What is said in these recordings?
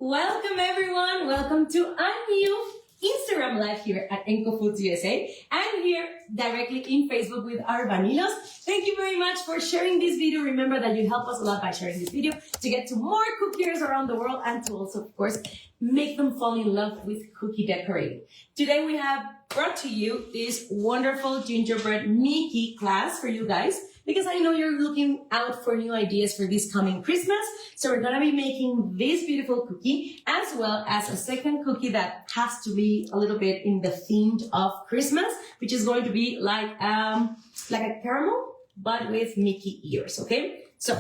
Welcome everyone, welcome to a new Instagram live here at ENCO FOODS USA and here directly in Facebook with our VANILOS. Thank you very much for sharing this video. Remember that you help us a lot by sharing this video to get to more cookiers around the world and to also, of course, make them fall in love with cookie decorating. Today we have brought to you this wonderful gingerbread Mickey class for you guys, because I know you're looking out for new ideas for this coming Christmas. So we're gonna be making this beautiful cookie as well as a second cookie that has to be a little bit in the theme of Christmas, which is going to be like a caramel, but with Mickey ears, okay? So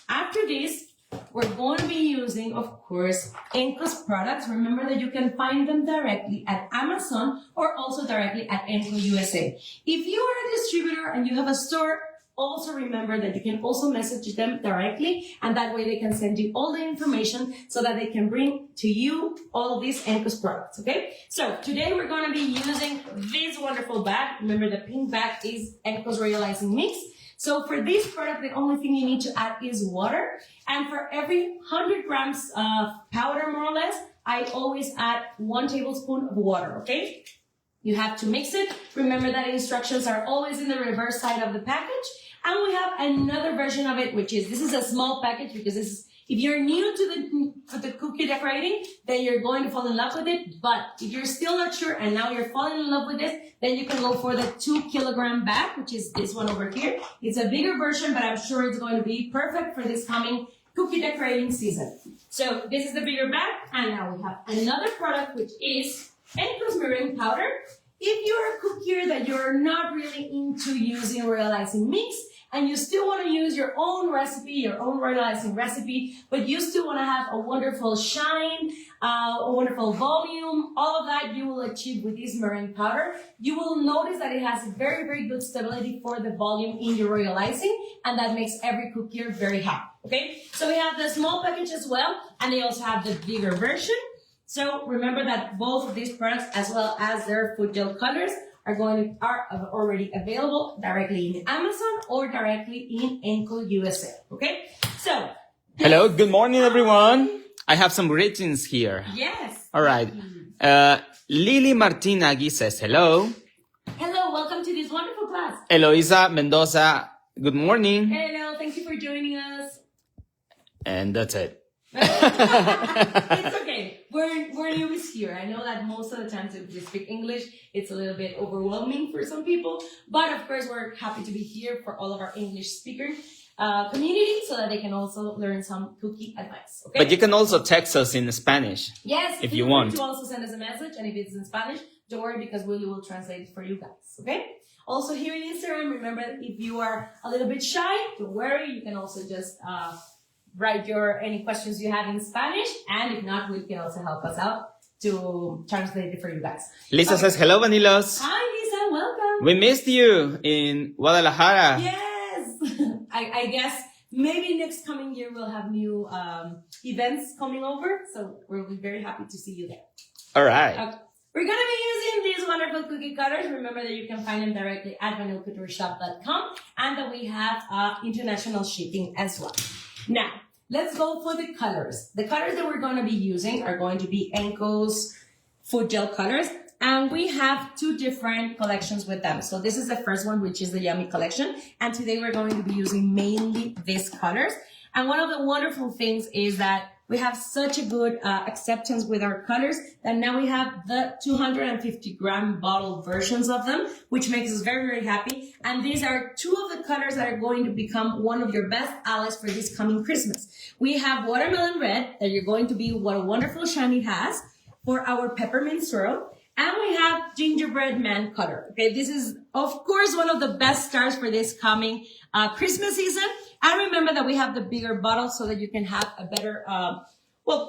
after this, we're going to be using, of course, ENCO's products. Remember that you can find them directly at Amazon or also directly at ENCO USA. If you are a distributor and you have a store, also remember that you can also message them directly, and that way they can send you all the information so that they can bring to you all of these ENCO's products, okay? So today we're going to be using this wonderful bag. Remember, the pink bag is ENCO's Royalizing Mix. So for this product, the only thing you need to add is water. And for every 100 grams of powder, more or less, I always add 1 tablespoon of water, okay? You have to mix it. Remember that instructions are always in the reverse side of the package. And we have another version of it, which is, this is a small package because this is, if you're new to the cookie decorating, then you're going to fall in love with it. But if you're still not sure and now you're falling in love with this, then you can go for the 2-kilogram bag, which is this one over here. It's a bigger version, but I'm sure it's going to be perfect for this coming cookie decorating season. So this is the bigger bag. And now we have another product, which is ENCO's meringue powder. If you're a cookier that you're not really into using Royalizing Mix, and you still want to use your own recipe, your own Royalizing recipe, but you still want to have a wonderful shine, a wonderful volume, all of that you will achieve with this meringue powder. You will notice that it has very, very good stability for the volume in your Royalizing, and that makes every cookier very happy, okay? So we have the small package as well, and they also have the bigger version. So remember that both of these products, as well as their food gel colors, are already available directly in Amazon or directly in ENCO USA. Okay? So hello, good morning everyone. I have some greetings here. Yes. All right. Lily Martinagui says hello. Hello, welcome to this wonderful class. Eloisa Mendoza, good morning. Hello, thank you for joining us. And that's it. It's okay. We're newbies here. I know that most of the times if you speak English, it's a little bit overwhelming for some people. But of course, we're happy to be here for all of our English speaker community so that they can also learn some cookie advice. Okay? But you can also text us in Spanish. Yes, if you want to also send us a message, and if it's in Spanish, don't worry because Willie will translate it for you guys. Okay? Also here in Instagram, remember if you are a little bit shy, don't worry. You can also just write any questions you have in Spanish, and if not, we can also help us out to translate it for you guys. Lisa says, hello, Vanilos. Hi, Lisa, welcome. We missed you in Guadalajara. Yes. I guess maybe next coming year we'll have new events coming over, so we'll be very happy to see you there. All right. Okay. We're going to be using these wonderful cookie cutters. Remember that you can find them directly at vanilcoutureshop.com, and that we have international shipping as well. Now, let's go for the colors. The colors that we're going to be using are going to be ENCO's food gel colors, and we have 2 different collections with them. So this is the first one, which is the Yummy collection, and today we're going to be using mainly these colors. And one of the wonderful things is that we have such a good acceptance with our colors that now we have the 250-gram bottle versions of them, which makes us very, very happy. And these are 2 of the colors that are going to become one of your best allies for this coming Christmas. We have watermelon red, that you're going to be what a wonderful shine it has for our peppermint swirl. And we have gingerbread man color. Okay, this is, of course, one of the best stars for this coming Christmas season. And remember that we have the bigger bottle so that you can have a better,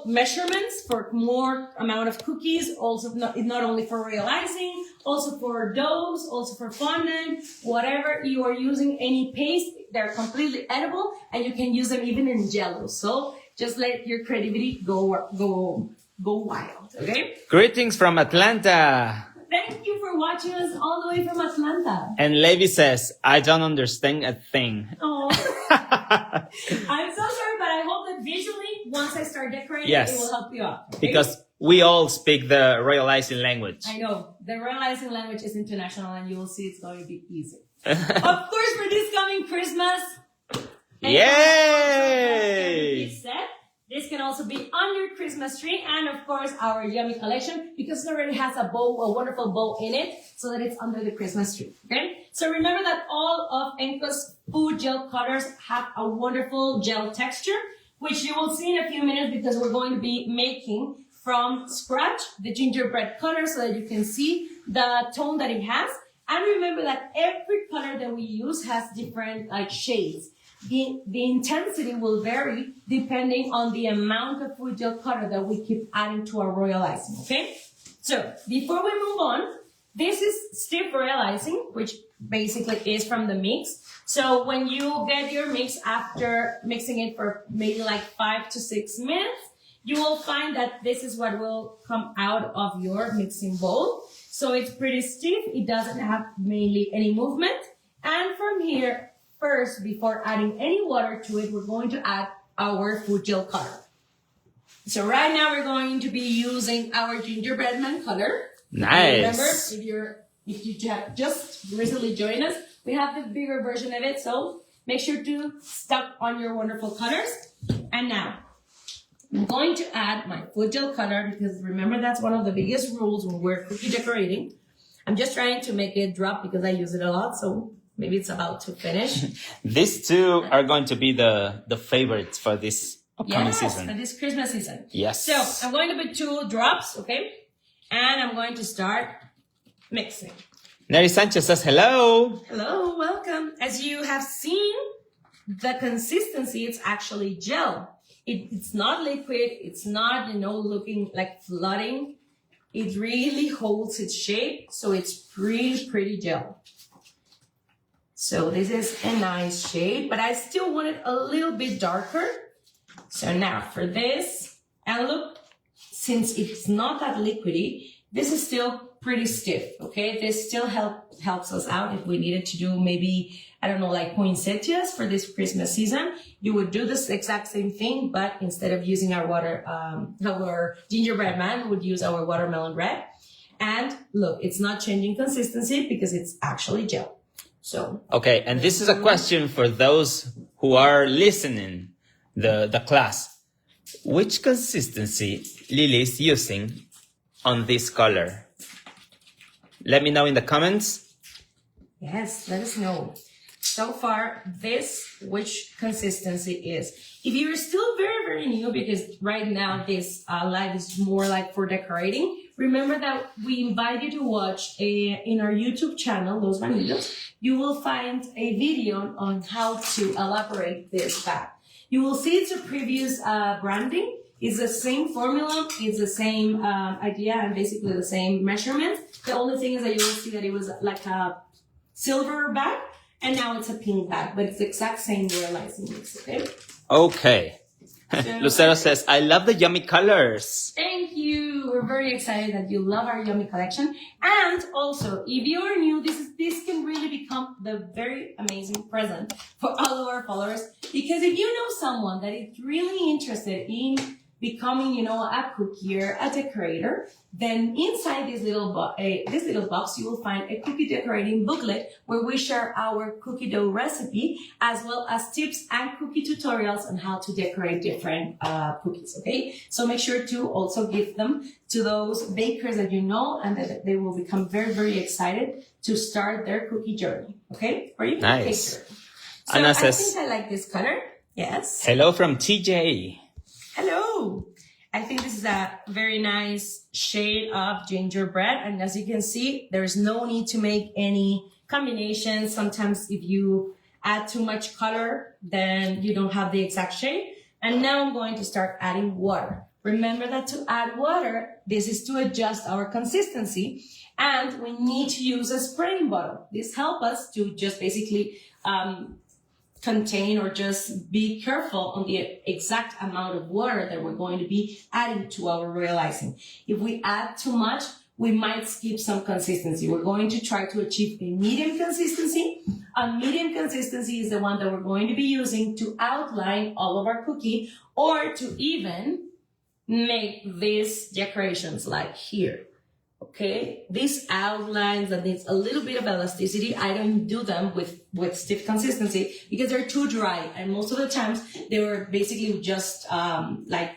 measurements for more amount of cookies. Also, not only for realizing, also for doughs, also for fondant, whatever you are using, any paste, they're completely edible, and you can use them even in jello. So just let your creativity go wild, okay? Greetings from Atlanta. Thank you for watching us all the way from Atlanta. And Levi says, I don't understand a thing. Oh, I'm so sorry, but I hope that visually once I start decorating, Yes. it will help you out. Okay? Because we all speak the royal icing language. I know. The realizing language is international and you will see it's going to be easy. Of course, for this coming Christmas. Yay! This can also be on your Christmas tree, and of course our yummy collection, because it already has a bow, a wonderful bow in it, so that it's under the Christmas tree. Okay? So remember that all of ENCO's food gel cutters have a wonderful gel texture, which you will see in a few minutes because we're going to be making from scratch the gingerbread cutter so that you can see the tone that it has. And remember that every color that we use has different shades. The intensity will vary depending on the amount of food gel cutter that we keep adding to our royal icing, okay? So before we move on, this is stiff royal icing, which basically is from the mix. So when you get your mix after mixing it for maybe 5 to 6 minutes, you will find that this is what will come out of your mixing bowl. So it's pretty stiff. It doesn't have mainly any movement. And from here, first, before adding any water to it, we're going to add our food gel cutter. So right now we're going to be using our gingerbread man cutter. Nice. Remember, if you just recently joined us, we have the bigger version of it. So make sure to stuck on your wonderful cutters. And now I'm going to add my food gel cutter because remember that's one of the biggest rules when we're cookie decorating. I'm just trying to make it drop because I use it a lot. So maybe it's about to finish. These two are going to be the favorites for this upcoming season. For this Christmas season. Yes. So I'm going to put 2 drops, okay? And I'm going to start mixing. Neri Sanchez says hello. Hello, welcome. As you have seen, the consistency, it's actually gel. It's not liquid. It's not, looking like flooding. It really holds its shape. So it's pretty gel. So this is a nice shade, but I still want it a little bit darker. So now for this, and look, since it's not that liquidy, this is still pretty stiff, okay? This still helps us out if we needed to do maybe, poinsettias for this Christmas season. You would do this exact same thing, but instead of using our our gingerbread man, we would use our watermelon red. And look, it's not changing consistency because it's actually gel. So okay, and this is a question for those who are listening the class. Which consistency Lily is using on this color? Let me know in the comments. Yes, let us know. So far, which consistency is. If you're still very, very new, because right now this live is more for decorating, remember that we invite you to watch in our YouTube channel, Los VANILOS, you will find a video on how to elaborate this bag. You will see it's a previous branding. It's the same formula. It's the same idea and basically the same measurement. The only thing is that you will see that it was like a silver bag and now it's a pink bag, but it's the exact same realizing mix, okay? Okay. Lucero says, I love the yummy colors. Thank you. We're very excited that you love our yummy collection. And also, if you are new, this can really become the very amazing present for all of our followers. Because if you know someone that is really interested in becoming, a cookier, a decorator, then inside this little box, you will find a cookie decorating booklet where we share our cookie dough recipe, as well as tips and cookie tutorials on how to decorate different cookies, okay? So make sure to also give them to those bakers that you know and that they will become very, very excited to start their cookie journey, okay? Or you can nice. picture. So Anna I says, think I like this color. Yes. Hello from TJ. Hello. I think this is a very nice shade of gingerbread. And as you can see, there's no need to make any combinations. Sometimes if you add too much color, then you don't have the exact shade. And now I'm going to start adding water. Remember that to add water, this is to adjust our consistency. And we need to use a spraying bottle. This helps us to just basically contain or just be careful on the exact amount of water that we're going to be adding to our royal icing. If we add too much, we might skip some consistency. We're going to try to achieve a medium consistency, A medium consistency is the one that we're going to be using to outline all of our cookie or to even make these decorations like here. Okay, these outlines that needs a little bit of elasticity, I don't do them with stiff consistency because they're too dry, and most of the times they were basically just like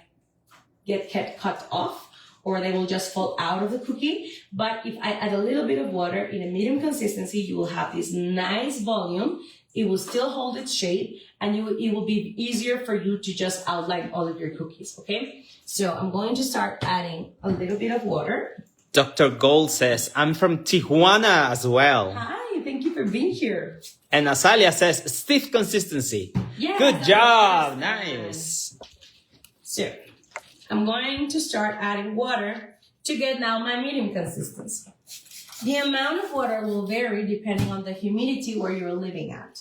get cut off, or they will just fall out of the cookie. But if I add a little bit of water in a medium consistency, you will have this nice volume. It will still hold its shape, and it will be easier for you to just outline all of your cookies. Okay, so I'm going to start adding a little bit of water. Dr. Gold says, I'm from Tijuana as well. Hi, thank you for being here. And Azalia says, stiff consistency. Yes, good job. Nice. So I'm going to start adding water to get now my medium consistency. The amount of water will vary depending on the humidity where you're living at.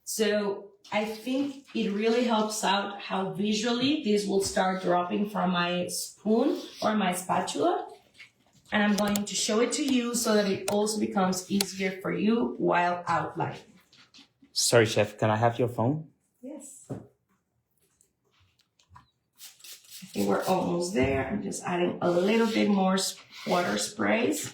So I think it really helps out how visually this will start dropping from my spoon or my spatula. And I'm going to show it to you so that it also becomes easier for you while outlining. Sorry, Chef, can I have your phone? Yes. I think we're almost there. I'm just adding a little bit more water sprays.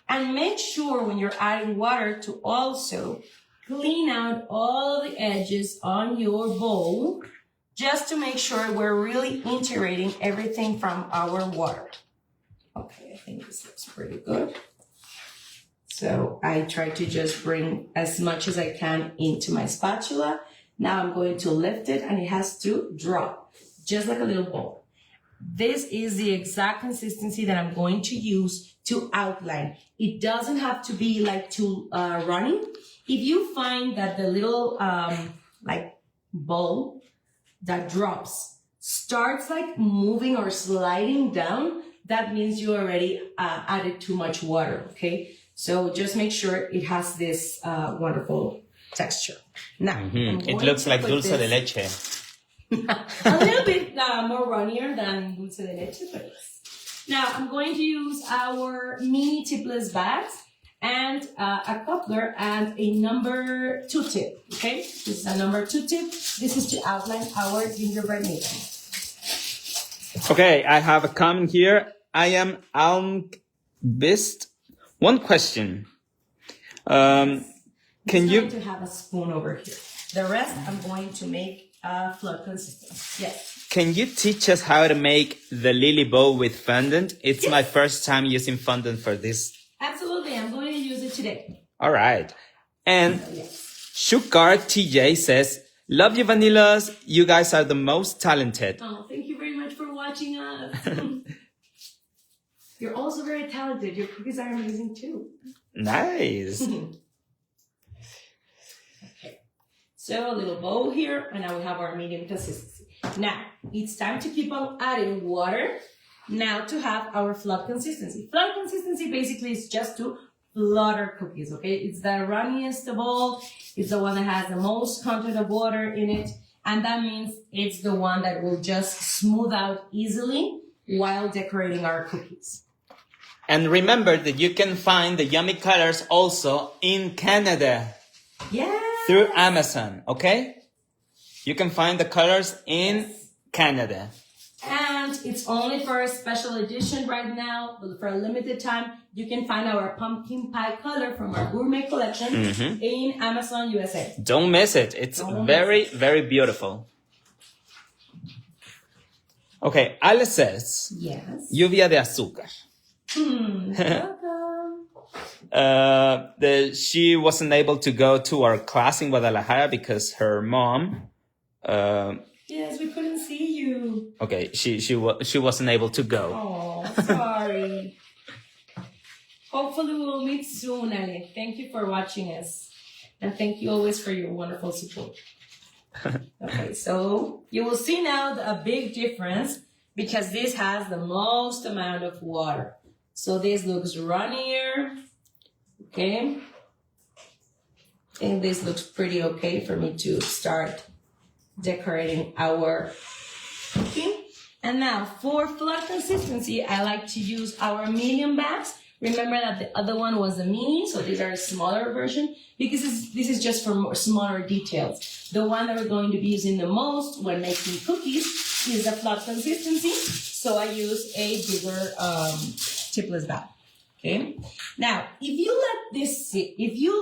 And make sure when you're adding water to also clean out all the edges on your bowl, just to make sure we're really integrating everything from our water. Okay, I think this looks pretty good. So I try to just bring as much as I can into my spatula. Now I'm going to lift it and it has to drop, just like a little ball. This is the exact consistency that I'm going to use to outline. It doesn't have to be like too runny. If you find that the little like ball that drops starts like moving or sliding down, that means you already added too much water, okay? So just make sure it has this wonderful texture. Now, it looks like dulce de leche. A little bit more runnier than dulce de leche, but yes. Now, I'm going to use our mini tipless bags and a coupler and a number 2 tip, okay? This is a number 2 tip. This is to outline our gingerbread making. Okay, I have a comment here. I am Almbist. One question. Can you... I'm going to have a spoon over here. The rest, I'm going to make a flat consistency. Yes. Can you teach us how to make the lily bow with fondant? It's my first time using fondant for this. Absolutely, I'm going to use it today. All right. And Shukar TJ says, love you, VANILOS. You guys are the most talented. Oh, thank you very much for watching us. You're also very talented. Your cookies are amazing too. Nice. Okay. So a little bowl here, and now we have our medium consistency. Now, it's time to keep on adding water. Now to have our flat consistency. Flat consistency basically is just to flood our cookies, okay? It's the runniest of all. It's the one that has the most content of water in it. And that means it's the one that will just smooth out easily while decorating our cookies. And remember that you can find the yummy colors also in Canada. Yeah. Through Amazon, okay? You can find the colors in Canada. And it's only for a special edition right now, but for a limited time. You can find our pumpkin pie color from our gourmet collection in Amazon USA. Don't miss it. It's very beautiful. Okay, Ale says, yes. Lluvia de azúcar. Welcome. She wasn't able to go to our class in Guadalajara because her mom. Yes, we couldn't see you. Okay, she wasn't able to go. Oh, sorry. Hopefully we'll meet soon, Ale. Thank you for watching us. And thank you always for your wonderful support. Okay, so you will see now a big difference because this has the most amount of water. So this looks runnier, okay? And this looks pretty okay for me to start decorating our cookie. And now for flat consistency, I like to use our medium bags Remember that the other one was a mini, so these are a smaller version because this is just for more smaller details. The one that we're going to be using the most when making cookies is a flat consistency, so I use a bigger tipless bag. Okay. Now, if you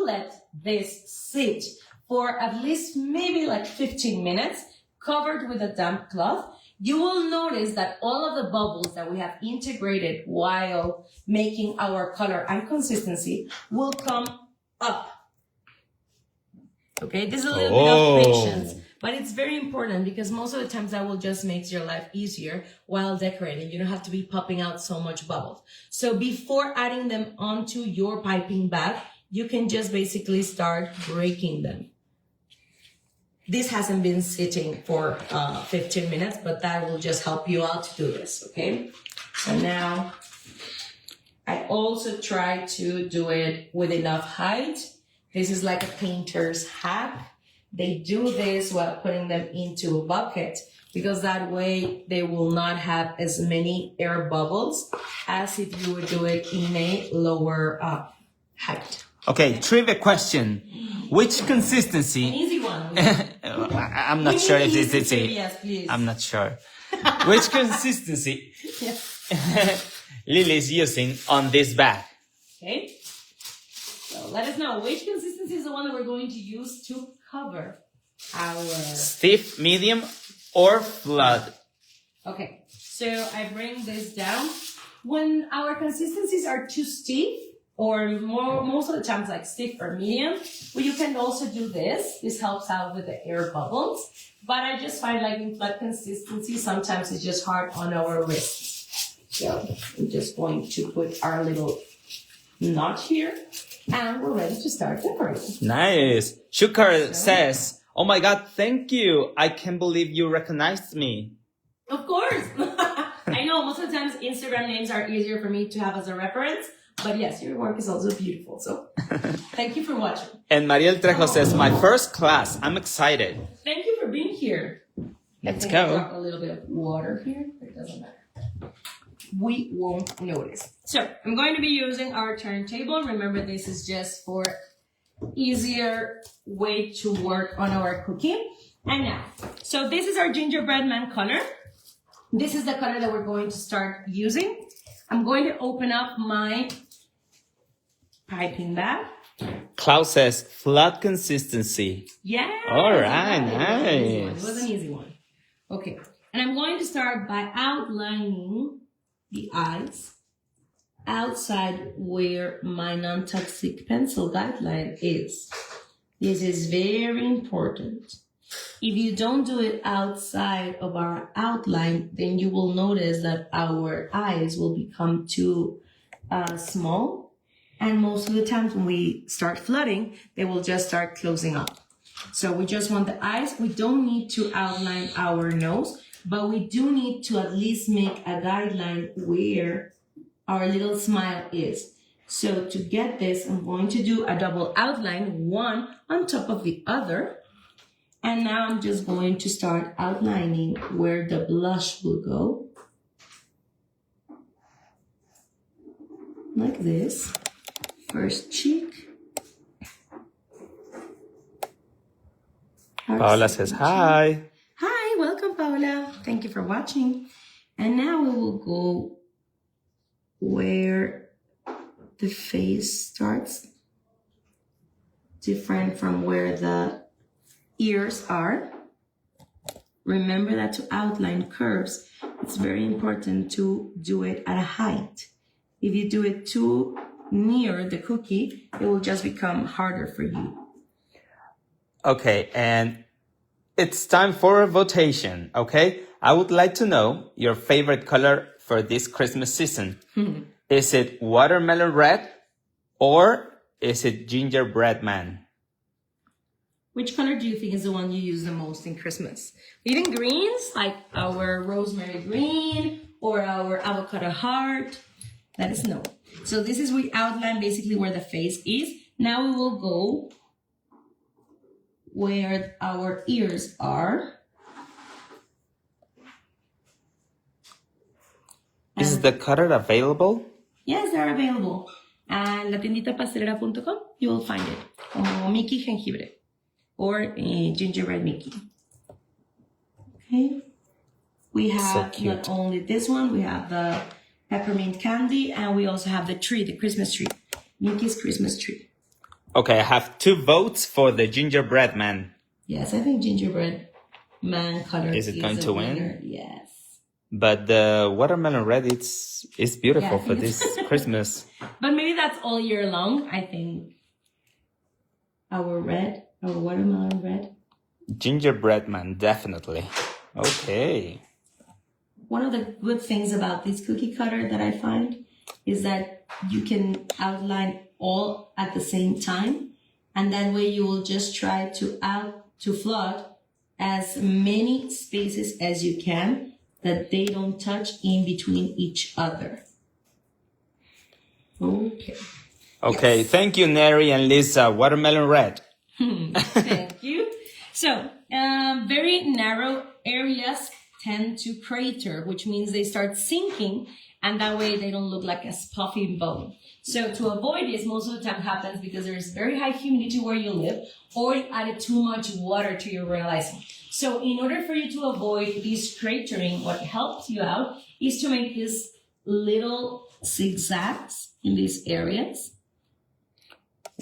let this sit for at least maybe like 15 minutes, covered with a damp cloth, you will notice that all of the bubbles that we have integrated while making our color and consistency will come up. Okay, this is a little bit of patience, but it's very important because most of the times that will just make your life easier while decorating. You don't have to be popping out so much bubbles. So before adding them onto your piping bag, you can just basically start breaking them. This hasn't been sitting for 15 minutes, but that will just help you out to do this, okay? So now, I also try to do it with enough height. This is like a painter's hack. They do this while putting them into a bucket because that way they will not have as many air bubbles as if you would do it in a lower height. Okay, trivia question. Which consistency? An easy one. I'm not sure if this is it. Yes, please. I'm not sure. Which consistency Lily is using on this bag? Okay. So let us know which consistency is the one that we're going to use to cover our... Stiff, medium, or flat? Okay. So I bring this down. When our consistencies are too stiff, or most of the times like stiff or medium, well, you can also do this. This helps out with the air bubbles. But I just find like in flat consistency, sometimes it's just hard on our wrists. So I'm just going to put our little knot here and we're ready to start decorating. Nice. Shukar says, oh my God, thank you. I can't believe you recognized me. Of course. I know most of the times Instagram names are easier for me to have as a reference. But yes, your work is also beautiful. So thank you for watching. And Mariel Trejo says, my first class. I'm excited. Thank you for being here. Let's I go. drop a little bit of water here. It doesn't matter. We won't notice. So I'm going to be using our turntable. Remember, this is just for easier way to work on our cookie. And now, so this is our gingerbread man color. This is the color that we're going to start using. I'm going to open up my piping bag. Klaus says, flat consistency. Yeah. All right, nice. It was an easy one. Okay. And I'm going to start by outlining the eyes outside where my non-toxic pencil guideline is. This is very important. If you don't do it outside of our outline, then you will notice that our eyes will become too small. And most of the times when we start flooding, they will just start closing up. So we just want the eyes. We don't need to outline our nose, but we do need to at least make a guideline where our little smile is. So to get this, I'm going to do a double outline, one on top of the other. And now I'm just going to start outlining where the blush will go. Like this. First cheek. Paola says, hi. Hi, welcome Paola. Thank you for watching. And now we will go where the face starts. Different from where the ears are. Remember that to outline curves, it's very important to do it at a height. If you do it too near the cookie, it will just become harder for you. Okay, and it's time for a votation, okay? I would like to know your favorite color for this Christmas season. Is it watermelon red or is it gingerbread man? Which color do you think is the one you use the most in Christmas? Even greens, like our rosemary green or our avocado heart? Let us know. So this is, we outline basically where the face is. Now we will go where our ears are. Is the color available? Yes, they're available. And latienditapastelera.com, you will find it. Como Mickey Jengibre or Gingerbread Mickey. Okay. We have So not only this one, we have the peppermint candy, and we also have the tree, the Christmas tree. Mickey's Christmas tree. Okay, I have 2 votes for the gingerbread man. Yes, I think gingerbread man color Is it going to winner. win? Yes. But the watermelon red, it's beautiful for this Christmas. But maybe that's all year long. I think our watermelon red. Gingerbread man, definitely. Okay. One of the good things about this cookie cutter that I find is that you can outline all at the same time. And that way you will just try to flood as many spaces as you can that they don't touch in between each other. Okay. Okay, Yes. Thank you, Neri and Lisa. Watermelon red. Thank you. So, very narrow areas tend to crater, which means they start sinking, and that way they don't look like a puffy bone. So to avoid this, most of the time happens because there's very high humidity where you live, or you added too much water to your royal icing. So in order for you to avoid this cratering, what helps you out is to make these little zigzags in these areas.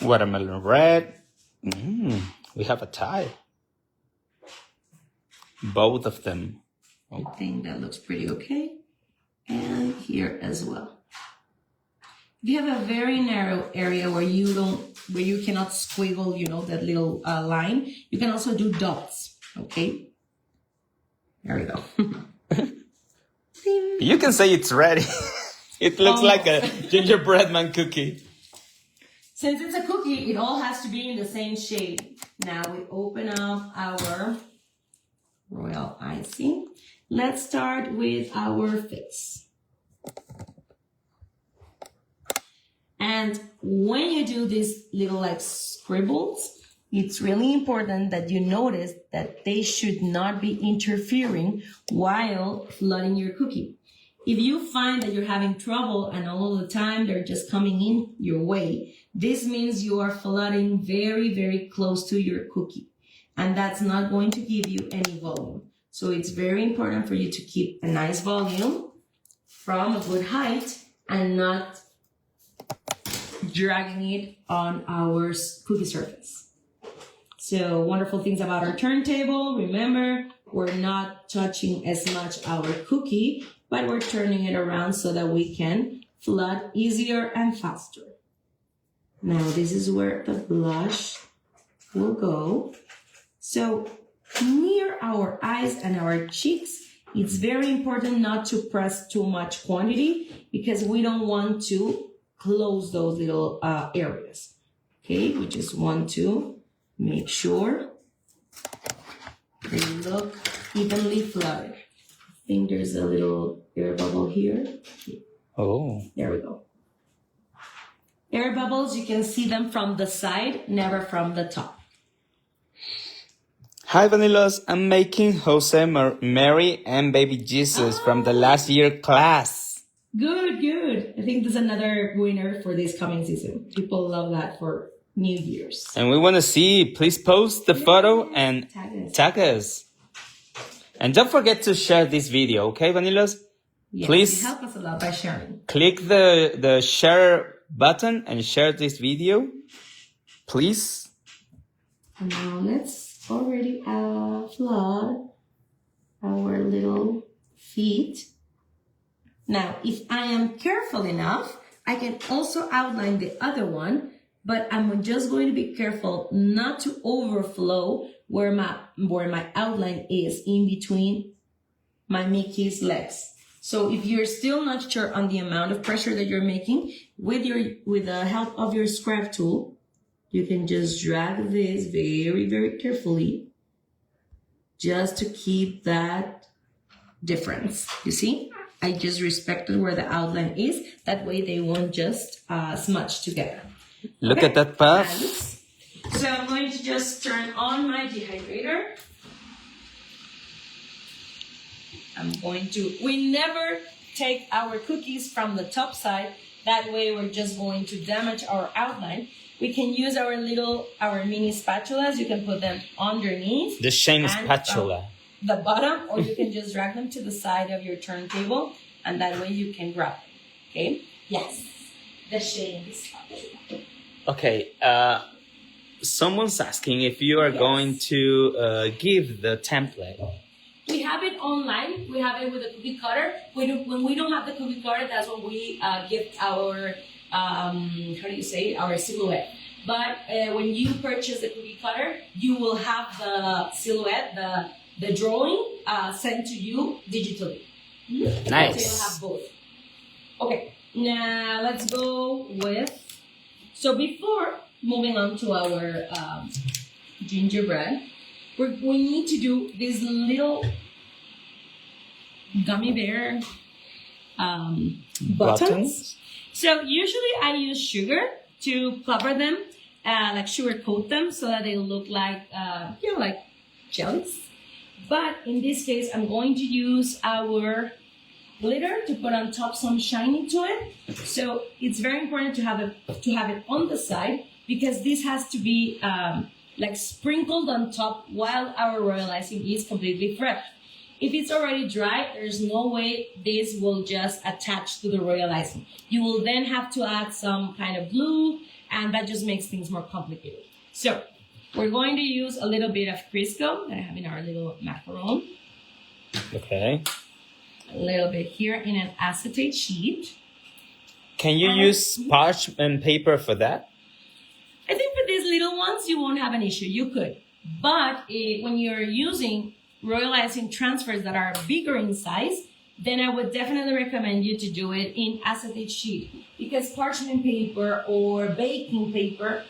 Watermelon red. We have a tie. Both of them. I think that looks pretty okay. And here as well. If you have a very narrow area where you cannot squiggle, that little line, you can also do dots. Okay. There we go. You can say it's ready. It looks like a gingerbread man cookie. Since it's a cookie, it all has to be in the same shade. Now we open up our royal icing. Let's start with our face. And when you do these little scribbles, it's really important that you notice that they should not be interfering while flooding your cookie. If you find that you're having trouble and all of the time they're just coming in your way, this means you are flooding very, very close to your cookie. And that's not going to give you any volume. So it's very important for you to keep a nice volume from a good height and not dragging it on our cookie surface. So wonderful things about our turntable. Remember, we're not touching as much our cookie, but we're turning it around so that we can flood easier and faster. Now this is where the blush will go. So near our eyes and our cheeks, it's very important not to press too much quantity because we don't want to close those little areas. Okay, we just want to make sure they look evenly flooded. I think there's a little air bubble here. Oh. There we go. Air bubbles, you can see them from the side, never from the top. Hi, VANILOS. I'm making Jose, Mary, and baby Jesus from the last year class. Good, good. I think there's another winner for this coming season. People love that for New Year's. And we want to see. Please post the photo and tag us. And don't forget to share this video, okay, VANILOS? Yes, Please you help us a lot by sharing. click the share button and share this video. Please. And now let's already flood our little feet. Now, if I am careful enough, I can also outline the other one, but I'm just going to be careful not to overflow where my outline is in between my Mickey's legs. So if you're still not sure on the amount of pressure that you're making, with the help of your scrap tool, you can just drag this very, very carefully just to keep that difference. You see? I just respected where the outline is. That way they won't just smudge together. Look at that puff. So I'm going to just turn on my dehydrator. We never take our cookies from the top side That way we're just going to damage our outline. We can use our mini spatulas. You can put them underneath. The shame spatula. The bottom, or you can just drag them to the side of your turntable, and that way you can grab them. Okay? Yes. The shame spatula. Okay. Someone's asking if you are going to give the template. We have it online. We have it with a cookie cutter. When we don't have the cookie cutter, that's when we give our, our silhouette. But when you purchase the cookie cutter, you will have the silhouette, the drawing sent to you digitally. Nice. So you'll have both. Okay, now let's go with, so before moving on to our gingerbread, we need to do this little gummy bear buttons. So usually I use sugar to cover them, like sugar coat them so that they look like, like jellies. But in this case, I'm going to use our glitter to put on top some shiny to it. So it's very important to have it on the side, because this has to be like sprinkled on top while our royal icing is completely fresh. If it's already dry, there's no way this will just attach to the royal icing. You will then have to add some kind of glue, and that just makes things more complicated. So we're going to use a little bit of Crisco that I have in our little macaron. Okay. A little bit here in an acetate sheet. Can you use parchment paper for that? I think for these little ones, you won't have an issue. You could. But when you're using royal icing transfers that are bigger in size, then I would definitely recommend you to do it in acetate sheet, because parchment paper or baking paper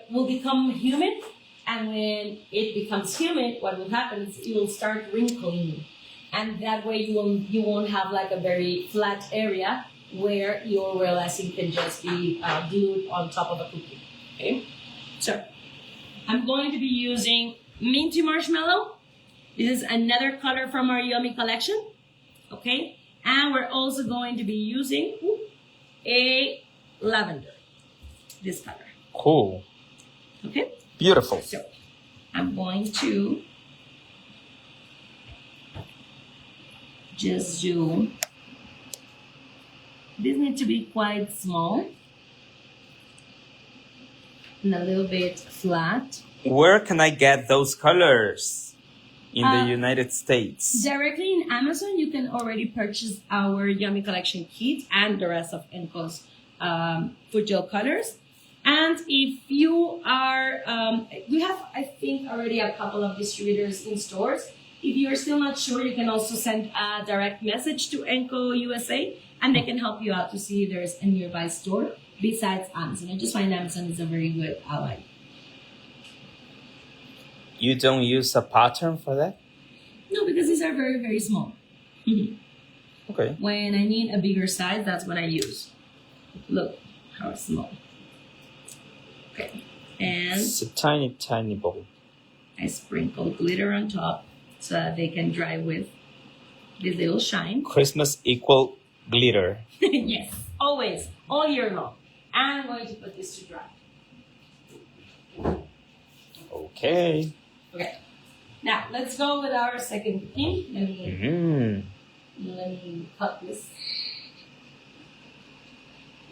will become humid, and when it becomes humid, what will happen is it will start wrinkling, and that way you won't have like a very flat area where your royal icing can just be glued on top of a cookie. Okay, so I'm going to be using minty marshmallow. This is another color from our Yummy collection. Okay, and we're also going to be using a lavender, this color. Cool. Okay. Beautiful. So I'm going to just do, these need to be quite small and a little bit flat. Where can I get those colors in the United States? Directly in Amazon, you can already purchase our Yummy collection kit and the rest of ENCO's food gel colors. And if you are, we have, I think, already a couple of distributors in stores. If you're still not sure, you can also send a direct message to ENCO USA, and they can help you out to see if there's a nearby store besides Amazon. I just find Amazon is a very good ally. You don't use a pattern for that? No, because these are very, very small. Okay. When I need a bigger size, that's what I use. Look how small. Okay, and it's a tiny, tiny bowl. I sprinkle glitter on top so that they can dry with this little shine. Christmas equal glitter. Yes, always, all year long. And I'm going to put this to dry. Okay. Okay, now let's go with our second cookie. Let me cut this.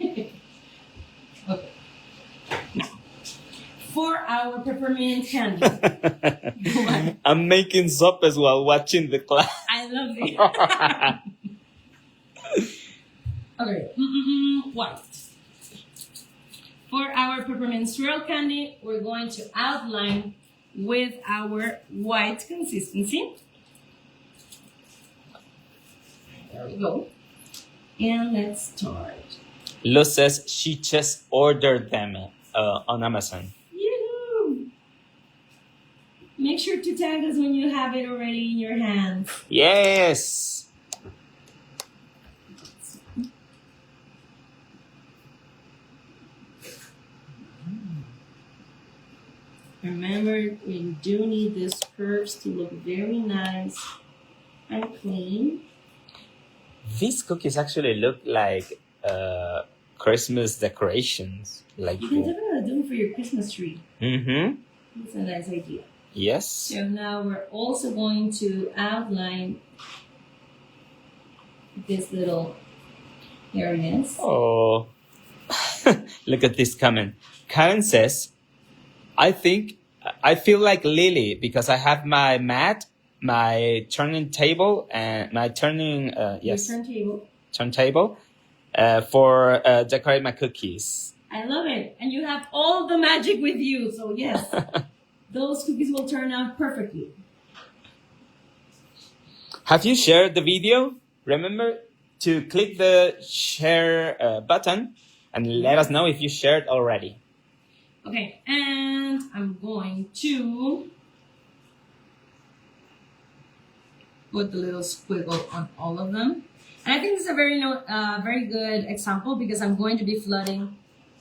Okay. Now, for our peppermint candy. I'm making sopes while watching the class. I love it. Okay, white. For our peppermint swirl candy, we're going to outline with our white consistency. There we go. And let's start. Lo says she just ordered them on Amazon. Yoo-hoo! Make sure to tag us when you have it already in your hands. Yes! Remember, we do need these curves to look very nice and clean. These cookies actually look like Christmas decorations. Like You can definitely do it for your Christmas tree. Mm-hmm. It's a nice idea. Yes. So now we're also going to outline these little areas. Oh, look at this comment. Karen says, I feel like Lily because I have my mat, my turning table, and my Your turntable for decorate my cookies. I love it. And you have all the magic with you. So yes, those cookies will turn out perfectly. Have you shared the video? Remember to click the share button and let us know if you shared already. Okay, and I'm going to put the little squiggle on all of them. And I think this is a very good example because I'm going to be flooding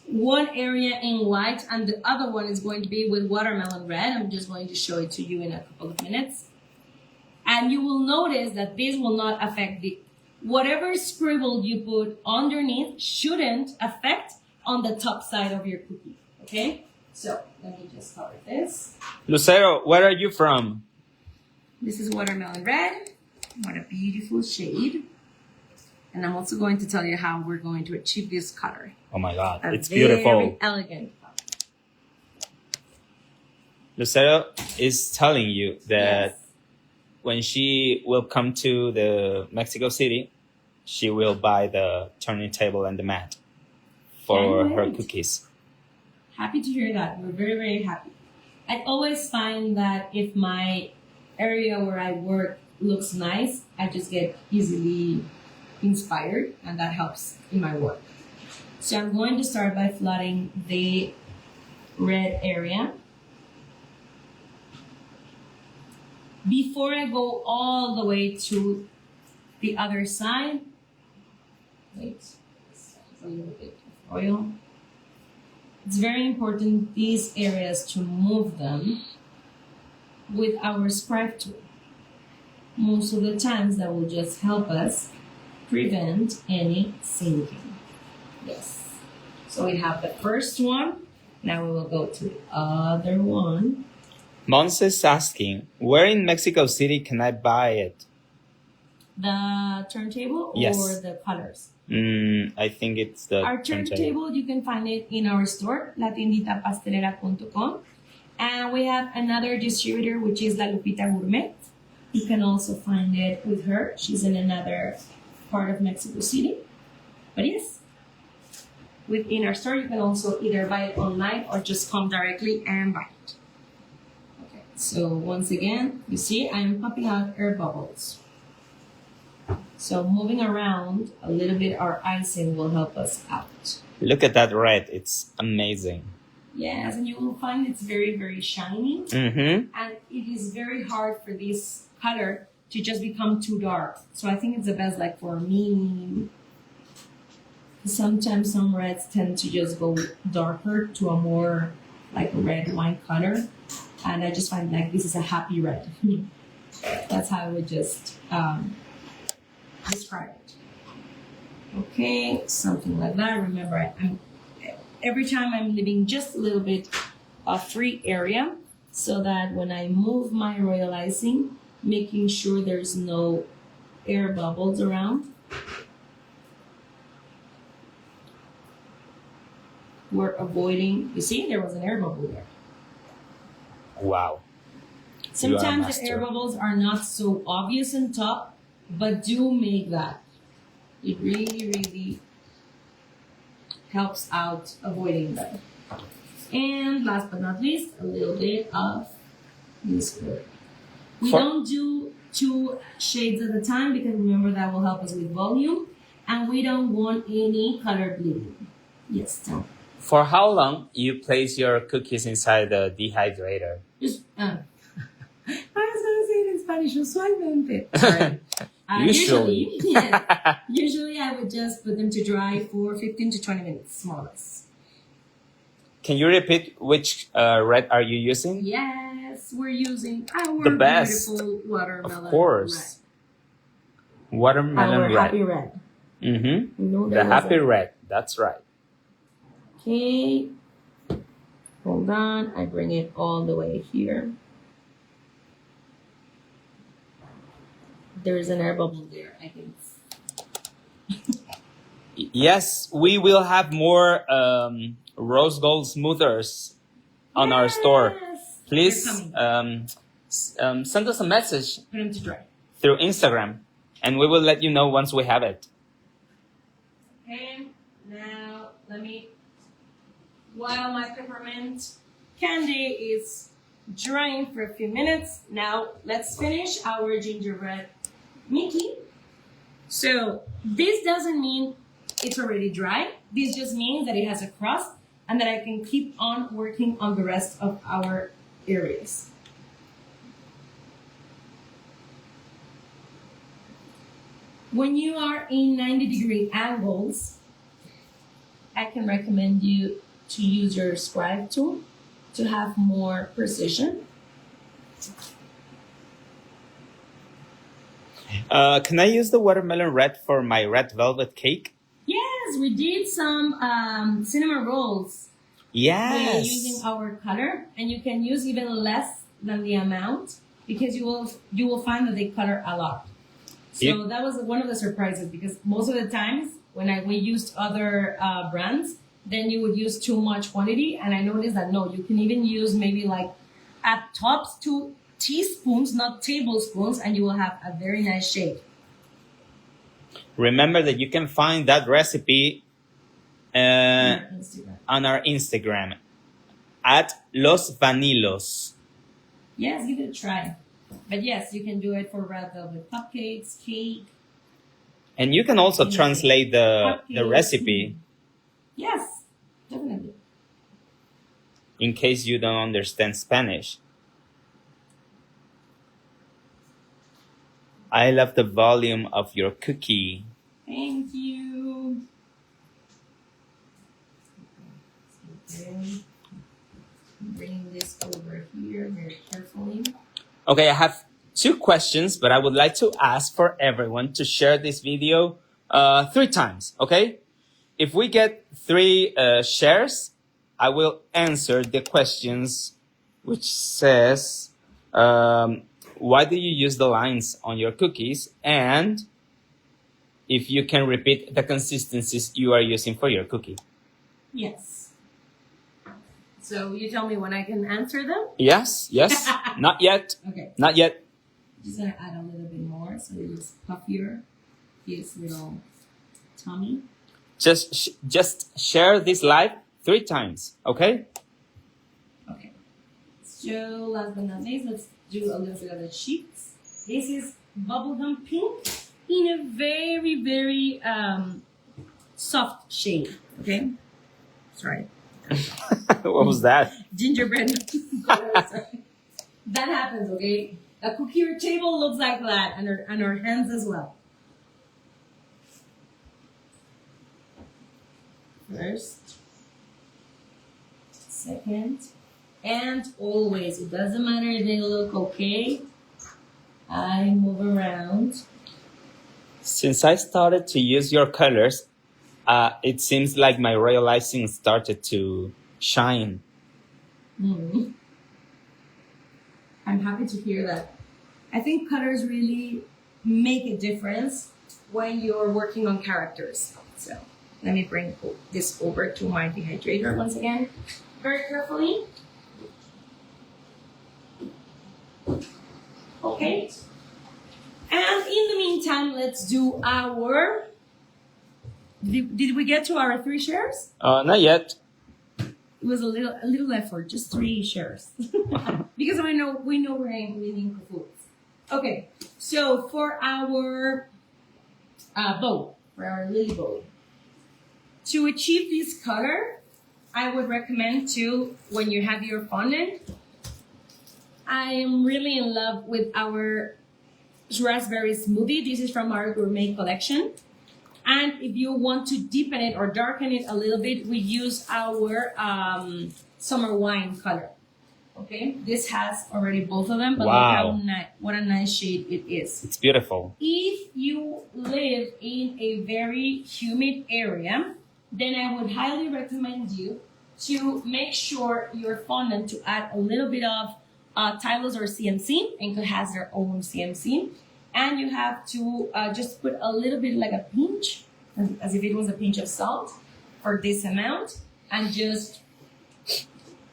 one area in white and the other one is going to be with watermelon red. I'm just going to show it to you in a couple of minutes. And you will notice that this will not affect whatever scribble you put underneath shouldn't affect on the top side of your cookie. Okay, so let me just cover this. Lucero, where are you from? This is watermelon red. What a beautiful shade. And I'm also going to tell you how we're going to achieve this color. Oh my God, it's Very beautiful. elegant. Lucero is telling you that Yes. when she will come to the Mexico City, she will buy the turning table and the mat for Can't her wait. cookies. Happy to hear that. We're very, very happy. I always find that if my area where I work looks nice, I just get easily inspired and that helps in my work. So I'm going to start by flooding the red area. Before I go all the way to the other side, wait, a little bit of oil. It's very important these areas to move them with our scribe tool. Most of the times that will just help us prevent any sinking. Yes. So we have the first one. Now we will go to the other one. Mons is asking, where in Mexico City can I buy it? The turntable or Yes. the colors? I think it's the Our turntable, you can find it in our store, latienditapastelera.com. And we have another distributor, which is La Lupita Gourmet. You can also find it with her. She's in another part of Mexico City. But yes, within our store, you can also either buy it online or just come directly and buy it. Okay, so once again, you see, I am popping out air bubbles. So moving around a little bit, our icing will help us out. Look at that red. It's amazing. Yes, and you will find it's very, very shiny. Mm-hmm. And it is very hard for this color to just become too dark. So I think it's the best like for me. Sometimes some reds tend to just go darker to a more like red wine color. And I just find like this is a happy red. That's how I would just describe it. Okay, something like that. Remember, every time I'm leaving just a little bit of free area so that when I move my royal icing, making sure there's no air bubbles around. We're avoiding, you see, there was an air bubble there. Wow. Sometimes the air bubbles are not so obvious on top, but do make that. It really, really helps out avoiding them. And last but not least, a little bit of this color. We don't do 2 shades at a time because remember that will help us with volume. And we don't want any color bleeding. Yes, tell me. For how long you place your cookies inside the dehydrator? Just, I was going to say it in Spanish, usualmente. Usually. Yes. Usually I would just put them to dry for 15 to 20 minutes, more or less. Can you repeat which red are you using? Yes, we're using our The best. beautiful watermelon Of course. red. Watermelon Our red. happy red. Mm-hmm. No, The happy red. That's right. Okay. Hold on. I bring it all the way here. There is an air bubble there, I think. Yes, we will have more rose gold smoothers on our store. Please send us a message Put them to dry. through Instagram, and we will let you know once we have it. Okay, now let me, while my peppermint candy is drying for a few minutes, now let's finish our gingerbread Mickey. So this doesn't mean it's already dry. This just means that it has a crust and that I can keep on working on the rest of our areas. When you are in 90-degree angles, I can recommend you to use your scribe tool to have more precision. Can I use the watermelon red for my red velvet cake? Yes, we did some cinnamon rolls. Yes. Using our color, and you can use even less than the amount because you will find that they color a lot. So that was one of the surprises, because most of the times when we used other brands, then you would use too much quantity, and I noticed that no, you can even use maybe like at tops 2 teaspoons, not tablespoons, and you will have a very nice shape. Remember that you can find that recipe on our Instagram at Los VANILOS. Yes, give it a try. But yes, you can do it for red velvet cupcakes, cake. And you can also translate the recipe. Yes, definitely. In case you don't understand Spanish. I love the volume of your cookie. Thank you. Okay. Bring this over here very carefully. Okay, I have 2 questions, but I would like to ask for everyone to share this video 3 times, okay? If we get 3 shares, I will answer the questions which says, why do you use the lines on your cookies? And if you can repeat the consistencies you are using for your cookie. Yes. So you tell me when I can answer them? Yes. Not yet. Okay. Not yet. Just gonna add a little bit more so it looks puffier. His little tummy. Just share this live 3 times, okay? Okay. So last but not least, let's do a little bit of the cheeks. This is bubblegum pink in a very, very soft shade. Okay. Sorry. What was that? Gingerbread. That happens, okay? A cookie table looks like that, and our hands as well. First, second, and always. It doesn't matter if they look okay. I move around. Since I started to use your colors, it seems like my royal icing started to shine. Mm. I'm happy to hear that. I think colors really make a difference when you're working on characters. So let me bring this over to my dehydrator once again, very carefully. Okay. And in the meantime, let's do our... Did we get to our 3 shares? Not yet. It was a little effort, just 3 shares. Because we know we're in ENCO FOODS. Okay, so for our bow, for our lily bow, to achieve this color, I would recommend to, when you have your fondant, I am really in love with our raspberry smoothie. This is from our gourmet collection. And if you want to deepen it or darken it a little bit, we use our summer wine color. Okay, this has already both of them, but wow. Look what a nice shade it is. It's beautiful. If you live in a very humid area, then I would highly recommend you to make sure your fondant to add a little bit of Tylos or CMC. ENCO has their own CMC. And you have to just put a little bit, like a pinch, as if it was a pinch of salt for this amount. And just,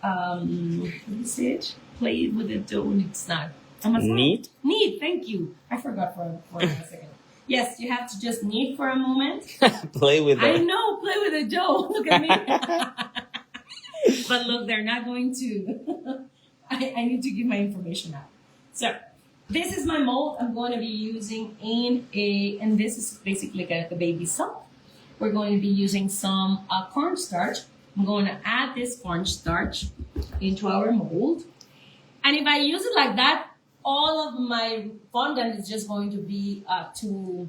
let me see it, play with the dough. It's not. Knead? Knead, thank you. I forgot for a second. Yes, you have to just knead for a moment. Play with it. I know, play with the dough. Look at me. But look, they're not going to. I need to give my information out. So, this is my mold I'm going to be using and this is basically like a baby soap. We're going to be using some cornstarch. I'm going to add this cornstarch into our mold. And if I use it like that, all of my fondant is just going to be too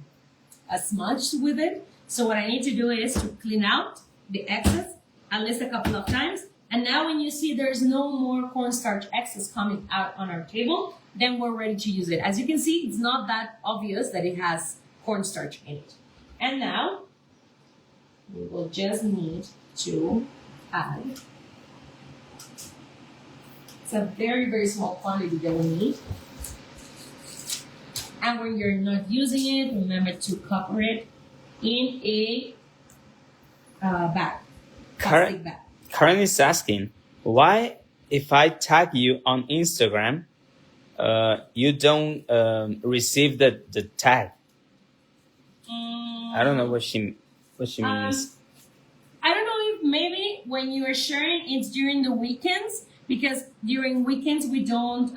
smudged with it. So what I need to do is to clean out the excess at least a couple of times. And now when you see there's no more cornstarch excess coming out on our table, then we're ready to use it. As you can see, it's not that obvious that it has cornstarch in it. And now we will just need to add. It's a very, very small quantity that we need. And when you're not using it, remember to cover it in a bag, plastic bag. Karen is asking, why if I tag you on Instagram, you don't receive the tag? I don't know what she means. I don't know if maybe when you are sharing it's during the weekends, because during weekends we don't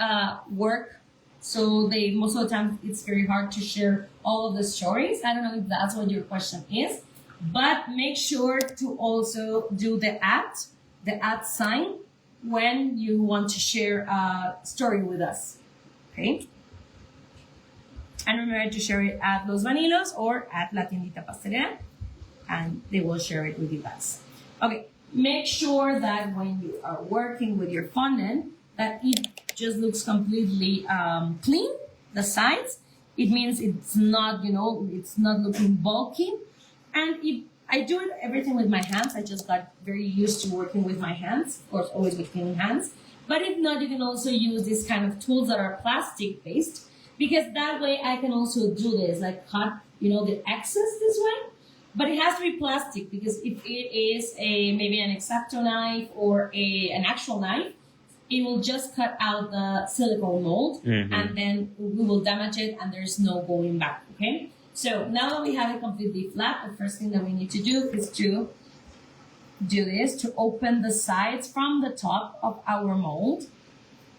work. So most of the time it's very hard to share all of the stories. I don't know if that's what your question is, but make sure to also do the at sign when you want to share a story with us. Okay. And remember to share it at Los VANILOS or at La Tiendita Pastelera, and they will share it with you guys. Okay. Make sure that when you are working with your fondant, that it just looks completely clean, the sides. It means it's not, it's not looking bulky. And I do everything with my hands. I just got very used to working with my hands, of course, always with clean hands. But if not, you can also use these kind of tools that are plastic based, because that way I can also do this, like cut, the excess this way. But it has to be plastic, because if it is maybe an X-Acto knife or an actual knife, it will just cut out the silicone mold, and then we will damage it, and there's no going back, okay? So now that we have it completely flat, the first thing that we need to do is to do this, to open the sides from the top of our mold.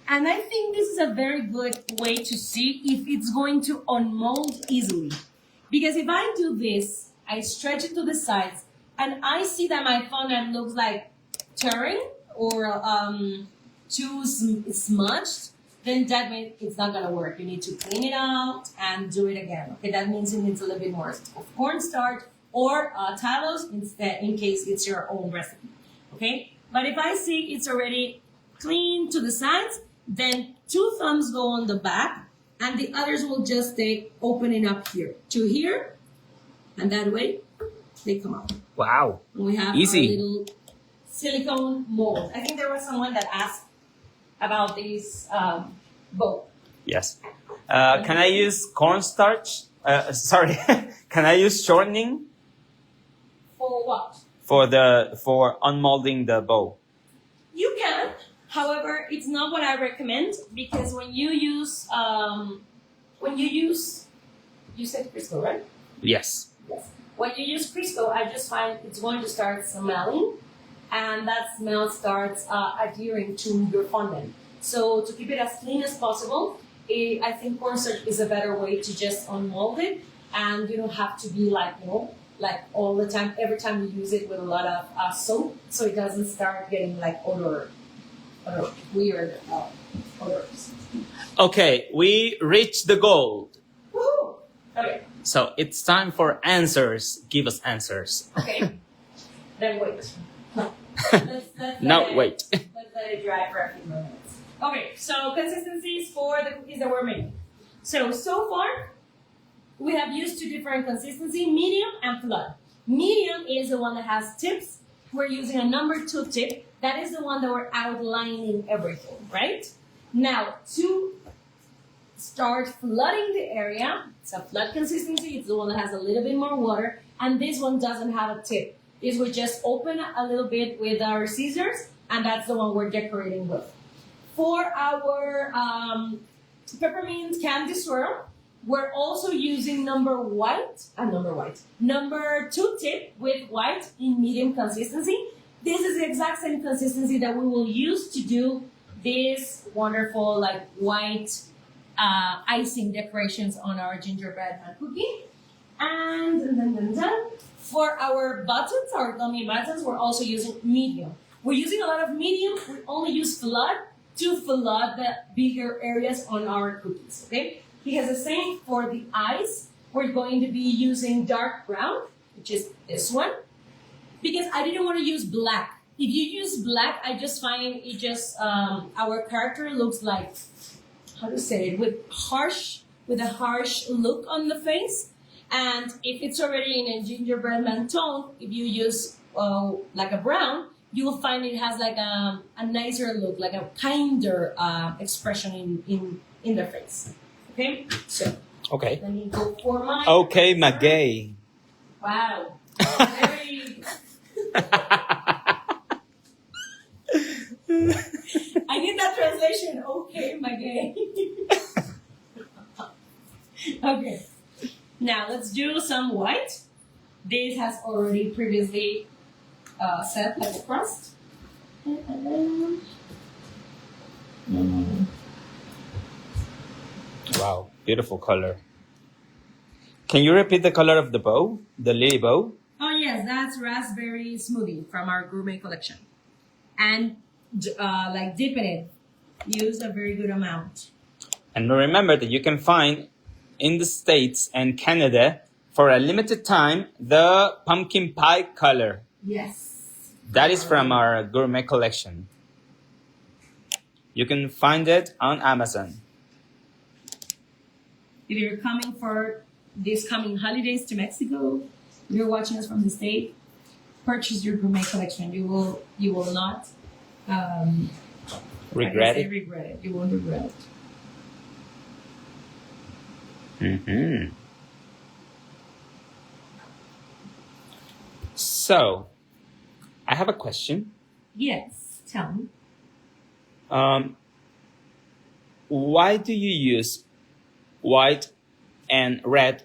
And I think this is a very good way to see if it's going to unmold easily. Because if I do this, I stretch it to the sides, and I see that my fondant looks like tearing or too smudged, then that means it's not going to work. You need to clean it out and do it again. Okay, that means it needs a little bit more of cornstarch or Tylos instead, in case it's your own recipe. Okay, but if I see it's already clean to the sides, then 2 thumbs go on the back, and the others will just stay opening up here to here, and that way they come out. Wow. And we have easy. Our little silicone mold. I think there was someone that asked about this bowl. Yes. Can I use cornstarch? Sorry. Can I use shortening? For what? For unmolding the bowl. You can. However, it's not what I recommend, because when you use you said Crisco, right? Yes. Yes. When you use Crisco, I just find it's going to start smelling, and that smell starts adhering to your fondant. So to keep it as clean as possible, I think cornstarch is a better way to just unmold it, and you don't have to be like all the time, every time you use it with a lot of soap, so it doesn't start getting like weird odors. Okay, we reached the goal. Woohoo! Okay. So it's time for answers. Give us answers. Okay. Then wait. No, wait. Let's let it dry for a few minutes. Okay, so consistencies for the cookies that we're making. So far, we have used 2 different consistency, medium and flood. Medium is the one that has tips. We're using a number 2 tip. That is the one that we're outlining everything, right? Now, to start flooding the area, it's a flat consistency. It's the one that has a little bit more water. And this one doesn't have a tip. This we just open a little bit with our scissors, and that's the one we're decorating with. For our peppermint candy swirl, we're also using number 2 tip with white in medium consistency. This is the exact same consistency that we will use to do this wonderful like white icing decorations on our gingerbread and cookie. And for our buttons, our gummy buttons, we're also using medium. We're using a lot of medium. We only use flood to flood the bigger areas on our cookies, okay? Because the same for the eyes, we're going to be using dark brown, which is this one, because I didn't want to use black. If you use black, I just find it just, our character looks like, how to say it, with a harsh look on the face. And if it's already in a gingerbread man tone, if you use like a brown, you will find it has like a nicer look, like a kinder expression in the face. Okay, so Okay. let me go for my. Okay, my gay. Wow, very. I need that translation. Okay, my gay. Okay, now let's do some white. This has already previously set like a crust. Wow, beautiful color. Can you repeat the color of the bow, the lily bow? Oh yes, that's raspberry smoothie from our gourmet collection. And like dip in it. Use a very good amount. And remember that you can find in the States and Canada for a limited time the pumpkin pie color. Yes. That is from our gourmet collection. You can find it on Amazon. If you're coming for these coming holidays to Mexico, if you're watching us from the state, purchase your gourmet collection. You will not Regret it? regret it. You won't regret it. Mm-hmm. So, I have a question. Yes, tell me. Why do you use white and red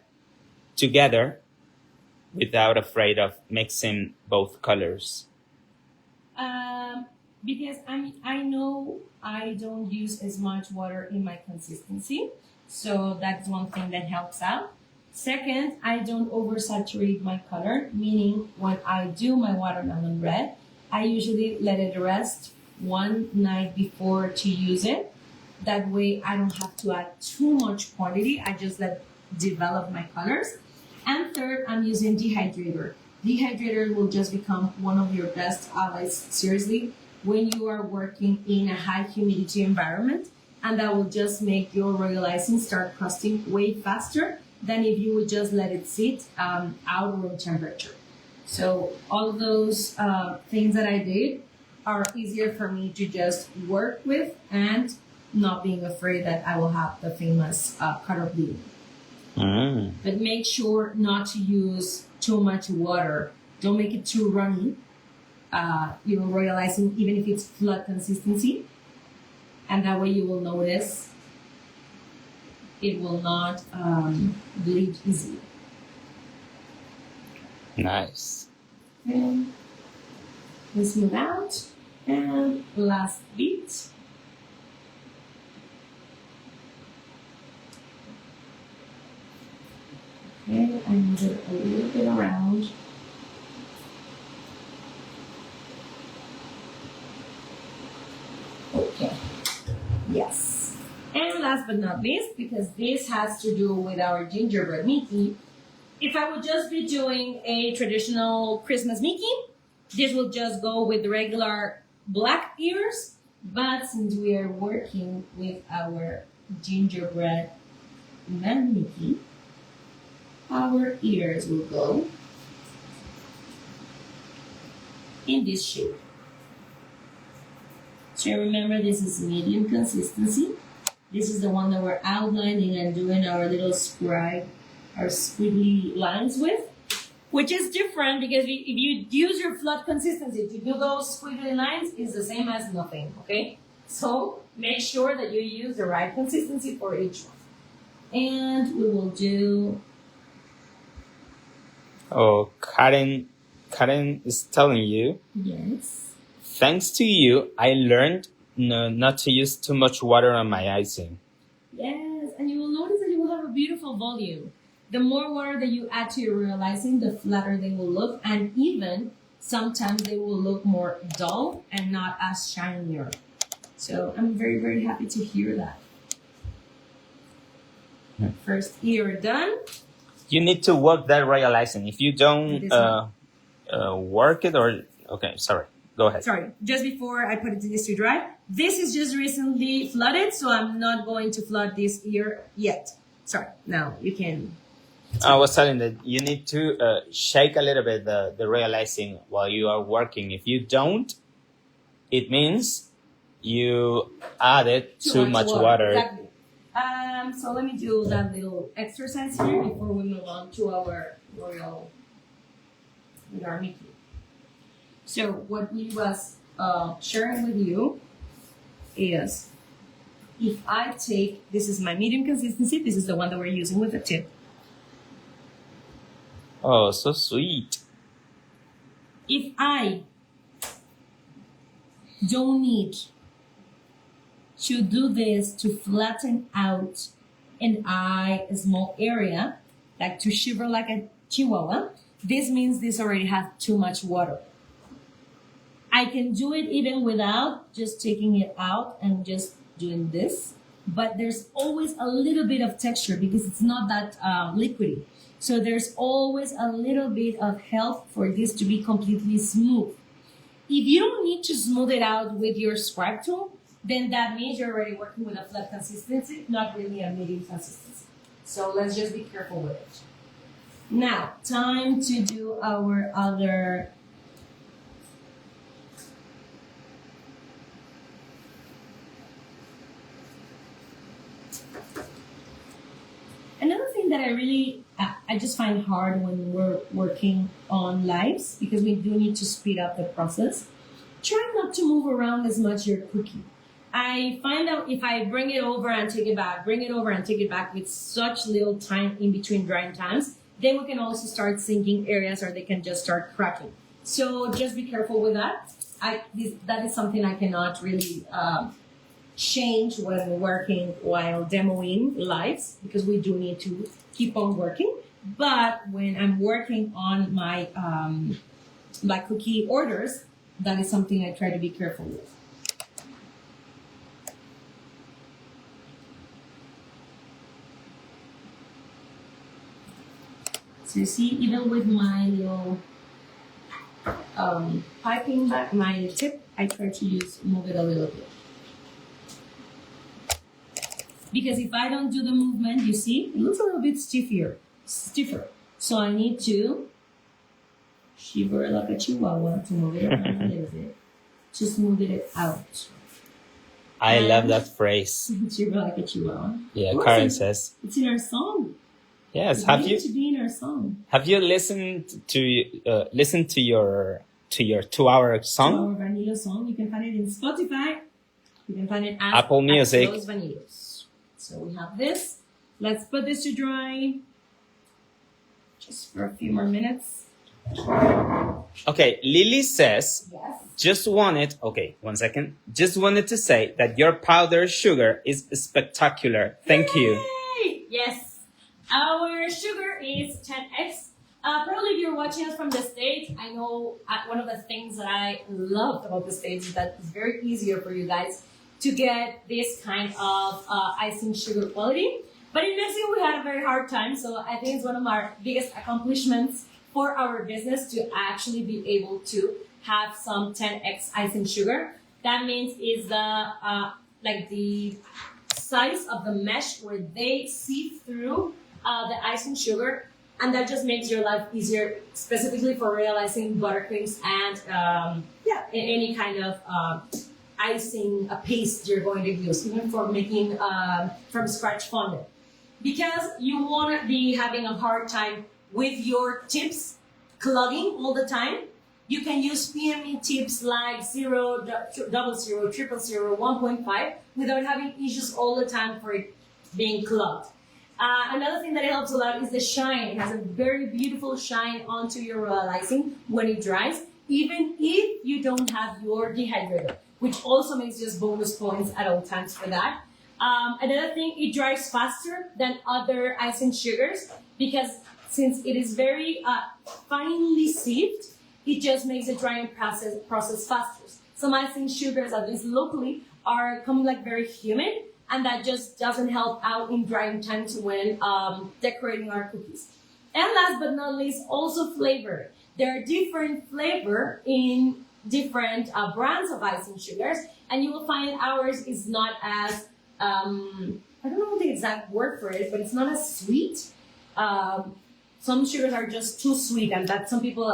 together without afraid of mixing both colors? Because I know I don't use as much water in my consistency, so that's one thing that helps out. Second, I don't oversaturate my color, meaning when I do my watermelon red, I usually let it rest one night before to use it. That way I don't have to add too much quantity. I just let develop my colors. And third, I'm using dehydrator. Dehydrator will just become one of your best allies, seriously, when you are working in a high humidity environment. And that will just make your royal icing start crusting way faster than if you would just let it sit out room temperature. So all of those things that I did are easier for me to just work with and not being afraid that I will have the famous color bleeding. But make sure not to use too much water. Don't make it too runny. Your royal icing, even if it's flat consistency. And that way you will notice it will not bleed easily. Nice. And let's move out. And last bit. Okay, I move it a little bit around. Okay. Yes. And last but not least, because this has to do with our gingerbread Mickey, if I would just be doing a traditional Christmas Mickey, this will just go with the regular black ears. But since we are working with our gingerbread man Mickey, our ears will go in this shape. So remember, this is medium consistency. This is the one that we're outlining and doing our little scribe, our squiggly lines with, which is different because if you use your flat consistency to do those squiggly lines, it's the same as nothing, okay? So make sure that you use the right consistency for each one. And we will do... Oh, Karen is telling you. Yes. Thanks to you, I learned not to use too much water on my icing. Yes, and you will notice that you will have a beautiful volume. The more water that you add to your real icing, the flatter they will look, and even sometimes they will look more dull and not as shinier. So I'm very, very happy to hear that. First ear done. You need to work that royal icing. If you don't work it or... Okay, sorry. Go ahead. Sorry, just before I put it to this to dry. This is just recently flooded, so I'm not going to flood this ear yet. Sorry, now you can... I was telling that you need to shake a little bit the royal icing while you are working. If you don't, it means you added too much water. Exactly. So let me do that little exercise here before we move on to our royal with our Mickey. So what we was sharing with you is if I take, this is my medium consistency, this is the one that we're using with the tip. Oh, so sweet. If I don't need to do this to flatten out a small area, like to shiver like a chihuahua, this means this already has too much water. I can do it even without just taking it out and just doing this, but there's always a little bit of texture because it's not that liquidy. So there's always a little bit of help for this to be completely smooth. If you don't need to smooth it out with your scribe tool, then that means you're already working with a flat consistency, not really a medium consistency. So let's just be careful with it. Now, time to do our other another thing that I just find hard when we're working on lives, because we do need to speed up the process. Try not to move around as much your cookie. I find out if I bring it over and take it back, with such little time in between drying times, then we can also start sinking areas or they can just start cracking. So just be careful with that. That is something I cannot really change when working while demoing lives, because we do need to keep on working. But when I'm working on my cookie orders, that is something I try to be careful with. So you see, even with my little piping back, my tip, I try to move it a little bit. Because if I don't do the movement, you see, it looks a little bit stiffer. So I need to shiver like a chihuahua to move it around a little bit, to smooth it out. I love that phrase. Shiver like a chihuahua. Yeah, Karen says. It's in our song. Yes, It needs to be in our song. Have you listened to your 2-hour song? 2-hour VANILOS song. You can find it in Spotify. You can find it at Apple Music. Those VANILOS. So we have this. Let's put this to dry. Just for a few more minutes. Okay, Lily says, Yes. just wanted to say that your powdered sugar is spectacular. Thank you. Yay! Yes. Our sugar is 10x. Probably if you're watching us from the States, I know one of the things that I love about the States is that it's very easier for you guys to get this kind of icing sugar quality. But in Mexico, we had a very hard time. So I think it's one of our biggest accomplishments for our business to actually be able to have some 10x icing sugar. That means is the size of the mesh where they see through the icing sugar and that just makes your life easier, specifically for realizing buttercreams and any kind of icing, a paste you're going to use, even for making from scratch fondant. Because you won't be having a hard time with your tips clogging all the time, you can use PME tips like 0, 00, 000, 1.5 without having issues all the time for it being clogged. Another thing that it helps a lot is the shine. It has a very beautiful shine onto your royal icing when it dries, even if you don't have your dehydrator, which also makes just bonus points at all times for that. Another thing, it dries faster than other icing sugars because since it is very finely sieved, it just makes the drying process faster. Some icing sugars, at least locally, are coming like very humid, and that just doesn't help out in drying times when decorating our cookies. And last but not least, also flavor. There are different flavor in different brands of icing sugars, and you will find ours is not as I don't know the exact word for it, but it's not as sweet. Some sugars are just too sweet, and that some people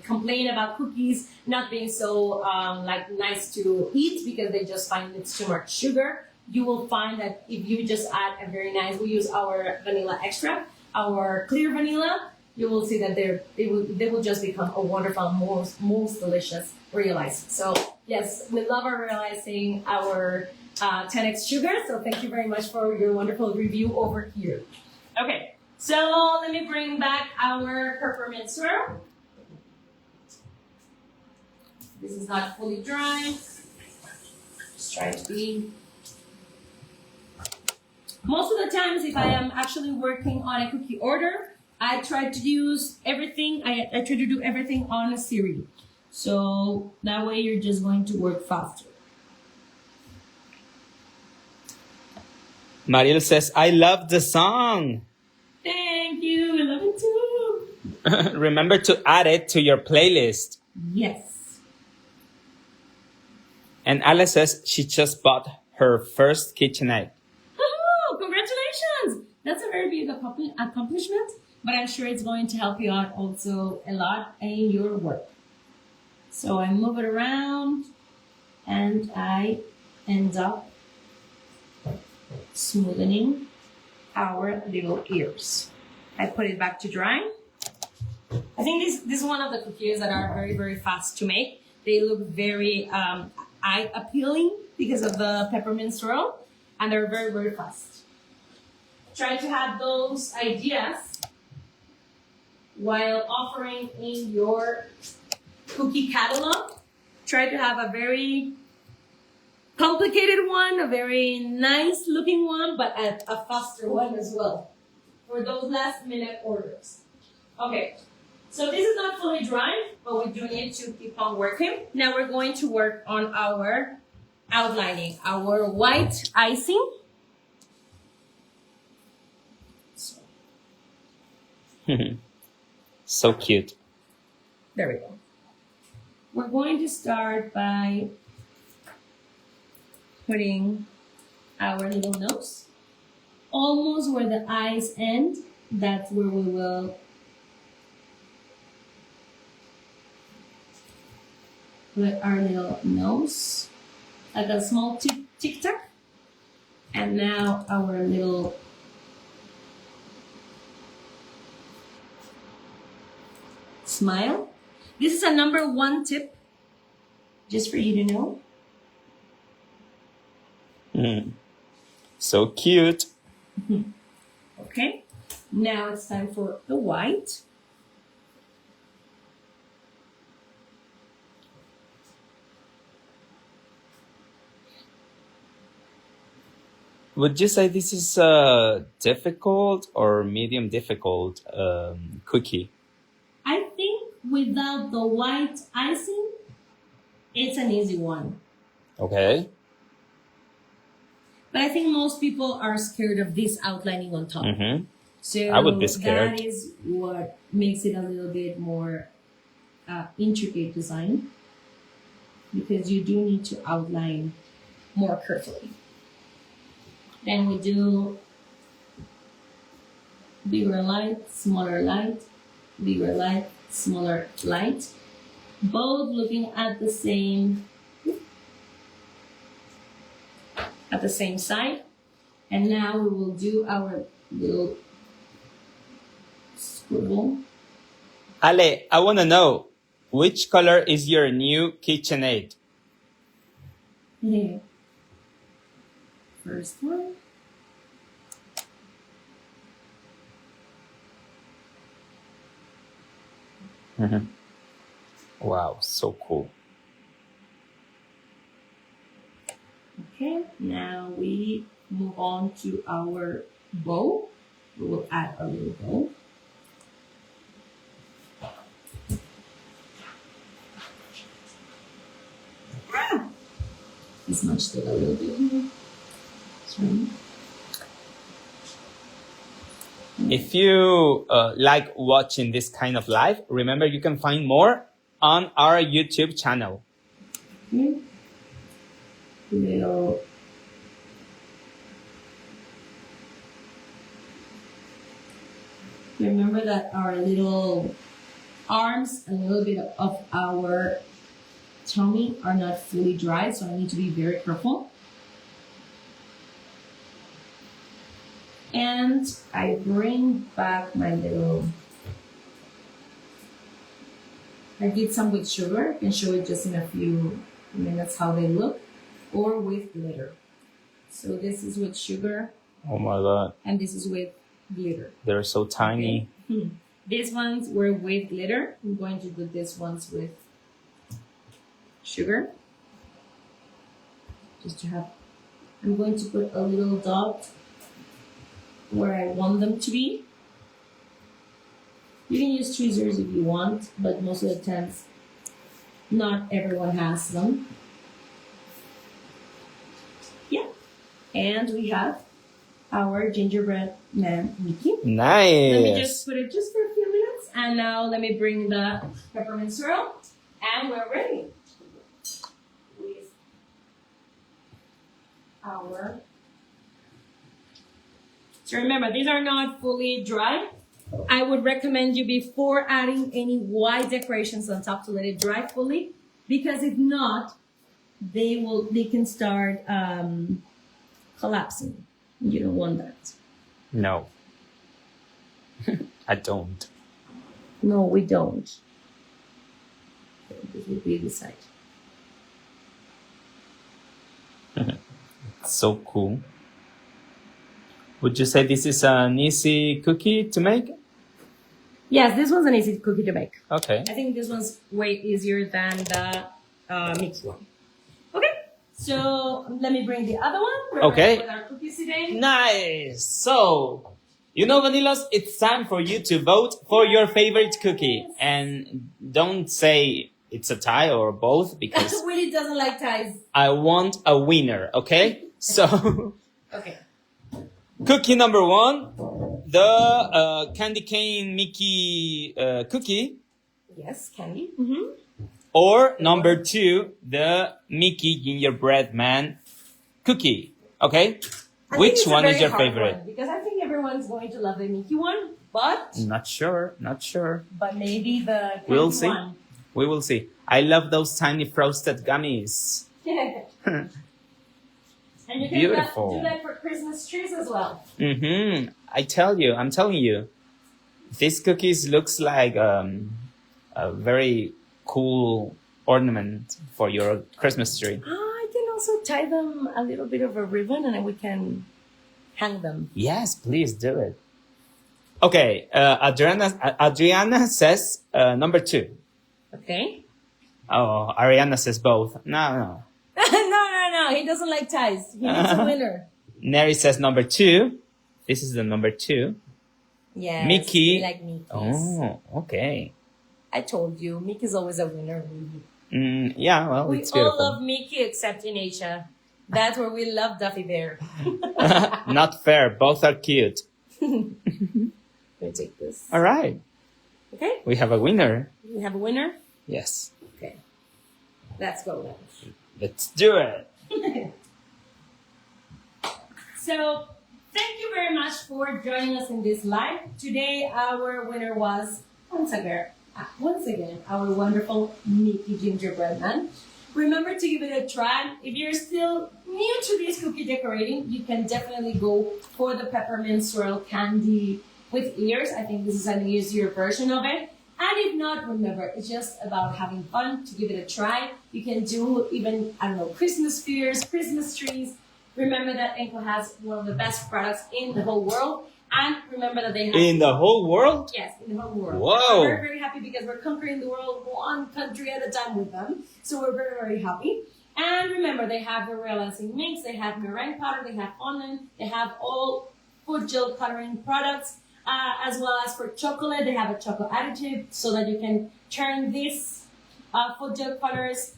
complain about cookies not being so like nice to eat because they just find it's too much sugar. You will find that if you just add a very nice, we use our vanilla extract, our clear vanilla, you will see that they will just become a wonderful, most delicious real icing. So yes, we love our real icing, our 10x sugar. So thank you very much for your wonderful review over here. Okay, so let me bring back our peppermint swirl. This is not fully dry. Just try to be. Most of the times, if I am actually working on a cookie order, I try to use everything. I try to do everything on a series. So that way you're just going to work faster. Mariel says, I love the song. Thank you. I love it too. Remember to add it to your playlist. Yes. And Alice says she just bought her first KitchenAid. Oh, congratulations. That's a very big accomplishment, but I'm sure it's going to help you out also a lot in your work. So I move it around and I end up smoothing our little ears. I put it back to dry. I think this is one of the cookies that are very, very fast to make. They look very eye appealing because of the peppermint swirl, and they're very, very fast. Try to have those ideas while offering in your cookie catalog. Try to have a very complicated one, a very nice looking one, but a faster one as well for those last minute orders. Okay, so this is not fully dry, but we do need to keep on working. Now we're going to work on our outlining, our white icing. So cute. There we go. We're going to start by putting our little nose almost where the eyes end. That's where we will put our little nose, like a small tic-tac. And now our little smile. This is a number 1 tip, just for you to know. So cute. Okay, now it's time for the white. Would you say this is difficult or medium difficult cookie? I think without the white icing, it's an easy one. Okay. But I think most people are scared of this outlining on top. Mm-hmm. So I would be scared. That is what makes it a little bit more intricate design, because you do need to outline more carefully. Then we do bigger light, smaller light, bigger light, smaller light. Both looking at the same side. And now we will do our little scribble. Ale, I want to know, which color is your new KitchenAid? Yeah. First one. Wow, so cool. Okay, now we move on to our bow. We will add a little bow. This much did a little bit here. Sorry. If you like watching this kind of live, remember you can find more on our YouTube channel. Okay. Little. Remember that our little arms and a little bit of our tummy are not fully dry, so I need to be very careful. And I bring back my little, I did some with sugar. I can show it just in a few minutes how they look, or with glitter. So this is with sugar. Oh my God. And this is with glitter. They're so tiny. Okay. These ones were with glitter. I'm going to do these ones with sugar. Just to have, I'm going to put a little dot where I want them to be. You can use tweezers if you want, but most of the times not everyone has them. Yeah. And we have our gingerbread man Mickey. Nice. Let me just put it just for a few minutes. And now let me bring the peppermint swirl. And we're ready. With our... So remember, these are not fully dry. I would recommend you before adding any white decorations on top to let it dry fully, because if not, they can start collapsing. You don't want that. No. I don't. No, we don't. So this will be the side. So cool. Would you say this is an easy cookie to make? Yes, this one's an easy cookie to make. Okay. I think this one's way easier than the mixed one. Okay, so let me bring the other one. We're Okay. ready with our cookies today. Nice. So, you know, Vanilos, it's time for you to vote for your favorite cookie. And don't say it's a tie or both, because Willie doesn't like ties. I want a winner, okay? So, Okay. cookie number one, the candy cane Mickey cookie. Yes, candy. Mm-hmm. Or number two, the Mickey gingerbread man cookie. Okay? Which one is your favorite? Because I think everyone's going to love the Mickey one, but Not sure. but maybe the candy We'll see. one. We will see. I love those tiny frosted gummies. And you can Beautiful. do that for Christmas trees as well. Mm-hmm. I'm telling you, this cookies looks like a very cool ornament for your Christmas tree. I can also tie them a little bit of a ribbon and then we can hang them. Yes, please do it. Okay, Adriana says number two. Okay. Oh, Ariana says both. No. No. He doesn't like ties. He needs a winner. Neri says number two. This is the number two. Yes. Mickey. We like Mickey's. Oh, okay. I told you, Mickey's always a winner. Yeah, well, We it's all beautiful. love Mickey except in Asia. That's where we love Duffy Bear. Not fair. Both are cute. Let me take this. All right. Okay. We have a winner. We have a winner. Yes. Okay. Let's go then. Let's do it. So, Thank you very much for joining us in this live. Today, our winner was, once again, our wonderful Mickey Gingerbread Man. Remember to give it a try. If you're still new to this cookie decorating, you can definitely go for the peppermint swirl candy with ears. I think this is an easier version of it. And if not, remember, it's just about having fun to give it a try. You can do even, I don't know, Christmas spheres, Christmas trees. Remember that ENCO has one of the best products in the whole world. And remember that they have... In the whole world? Yes, in the whole world. Whoa! We're very happy because we're conquering the world one country at a time with them. So we're very, very happy. And remember, they have the real icing mix, they have meringue powder, they have fondant, they have all food gel coloring products, as well as for chocolate, they have a chocolate additive so that you can turn these food gel colors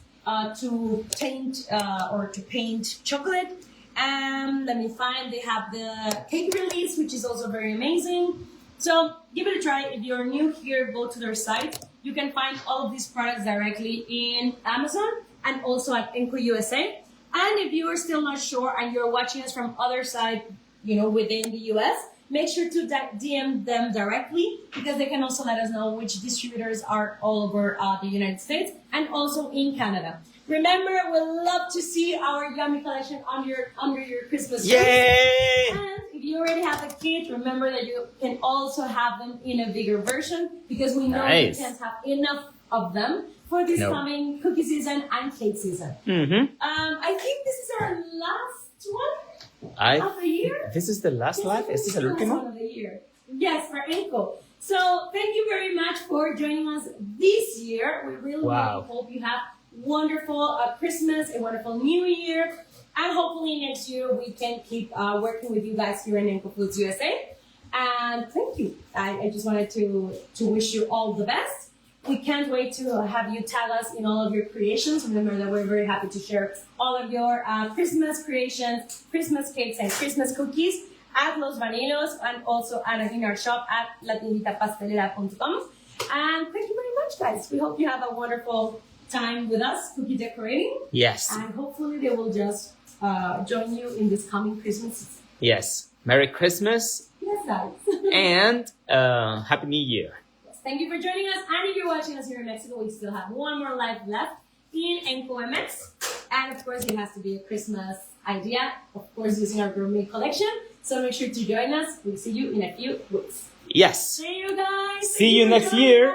to paint or to paint chocolate. Let me find, they have the cake release, which is also very amazing. So give it a try. If you're new here, go to their site. You can find all of these products directly in Amazon and also at ENCO USA. And if you are still not sure and you're watching us from other side, within the US, make sure to DM them directly because they can also let us know which distributors are all over the United States and also in Canada. Remember, we'll love to see our yummy collection under your Christmas tree. Yay! And if you already have a kit, remember that you can also have them in a bigger version because we know you can't have enough of them for this coming cookie season and cake season. Mm-hmm. I think this is our last one of the year. This is the last live? Is this el último? One of the year. Yes, for ENCO. So thank you very much for joining us this year. We really hope you have wonderful Christmas, a wonderful New Year, and hopefully next year we can keep working with you guys here in ENCO Foods USA. And thank you. I just wanted to wish you all the best. We can't wait to have you tag us in all of your creations. Remember that we're very happy to share all of your Christmas creations, Christmas cakes, and Christmas cookies at Los VANILOS and also in our shop at latinditapastelera.com. And thank you very much, guys. We hope you have a wonderful time with us cookie decorating. Yes. And hopefully they will just join you in this coming Christmas season. Yes. Merry Christmas. Yes, guys. And Happy New Year. Yes, thank you for joining us. And if you're watching us here in Mexico, we still have one more live left in ENCO MX. And of course, it has to be a Christmas idea, of course, using our gourmet collection. So make sure to join us. We'll see you in a few weeks. Yes. See you guys. See you next year.